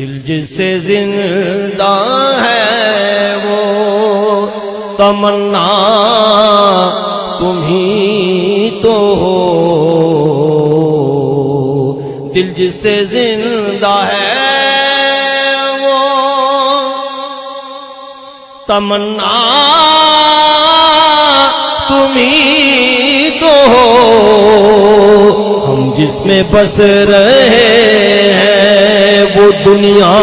دل جس سے زندہ ہے وہ تمنا تمہیں تو ہو، دل جس سے زندہ ہے وہ تمنا تمہیں تو ہو، ہم جس میں بس رہے ہیں وہ دنیا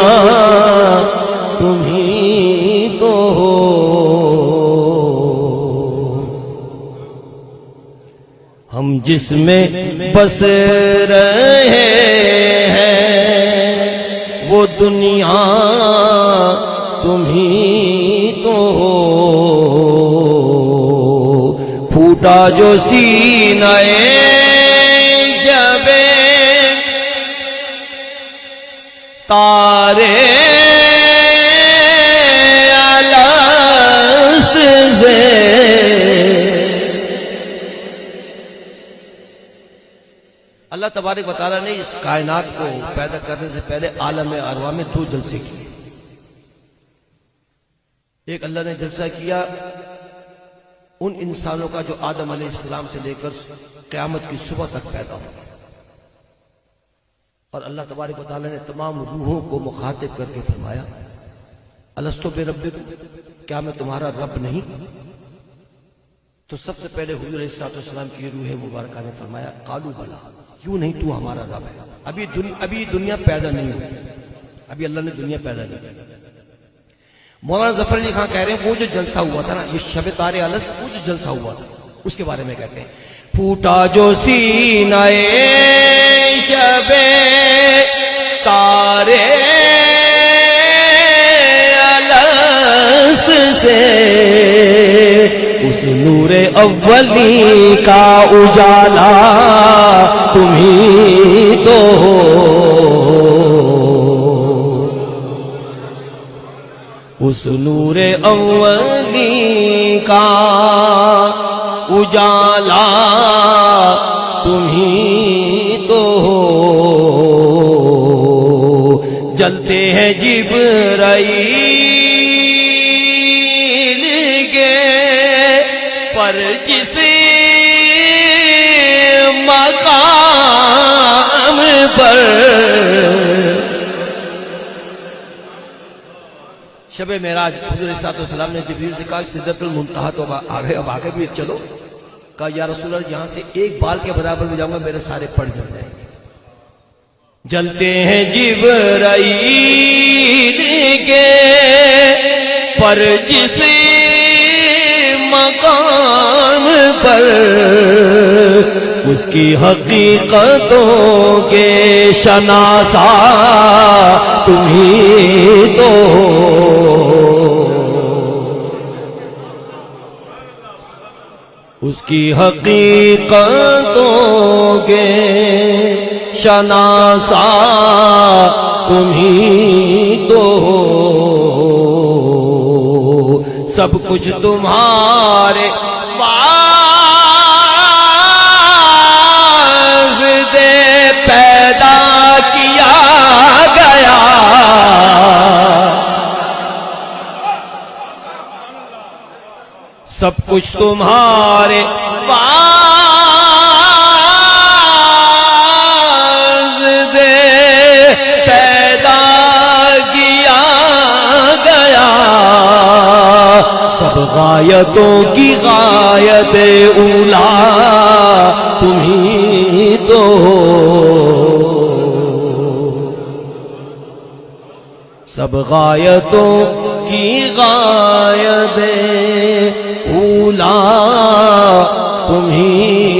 تمہیں تو ہو، ہم جس میں بس رہے ہیں وہ دنیا تمہیں تو ہو، پھوٹا جو سینہ شب تارے الست سے، اللہ تبارک و تعالیٰ نے اس کائنات کو پیدا کرنے سے پہلے عالم ارواح میں 2 جلسے کیے۔ ایک اللہ نے جلسہ کیا ان انسانوں کا جو آدم علیہ السلام سے لے کر قیامت کی صبح تک پیدا ہو، اور اللہ تبارک و تعالیٰ نے تمام روحوں کو مخاطب کر کے فرمایا الستو بربکم، کیا میں تمہارا رب نہیں؟ تو سب سے پہلے حضور علیہ السلام کی روح مبارکہ نے فرمایا قالوا بلا، کیوں نہیں، تو ہمارا رب ہے۔ ابھی دنیا پیدا نہیں ہوئی، ابھی اللہ نے دنیا پیدا نہیں کی۔ مولانا ظفر علی خان کہہ رہے ہیں وہ جو جلسہ ہوا تھا نا، یہ شب تارے الست، وہ جو جلسہ ہوا تھا اس کے بارے میں کہتے ہیں پھوٹا جو سینہ شب تارے الست سے، اس نور اولی کا اجالا تمہیں تو ہو، اس نور اولی کا اجالا تمہیں تو ہو، جلتے ہیں جبرائیل کے پر جس مقام پر، شب معراج حضور صلی اللہ علیہ وسلم نے جبریل سے کہا سدرۃ المنتہا تو آگے، اب آگے بھی چلو، کہا یا رسول اللہ یہاں سے ایک بال کے برابر بھی جاؤں گا میرے سارے پڑ جل جائیں گے۔ جلتے ہیں جبرائیل کے پر جس مقام پر، اس کی حقیقتوں کے شناسا تمہیں تو ہو، اس کی حقیقتوں کے شناسا تمہیں تو ہو، سب کچھ تمہارے واسطے پیدا کیا گیا، سب کچھ تمہارے واسطے پیدا کیا گیا، سب غایتوں کی غایت اولا تمہیں تو ہو، سب غایتوں کی غایت اولا تمہیں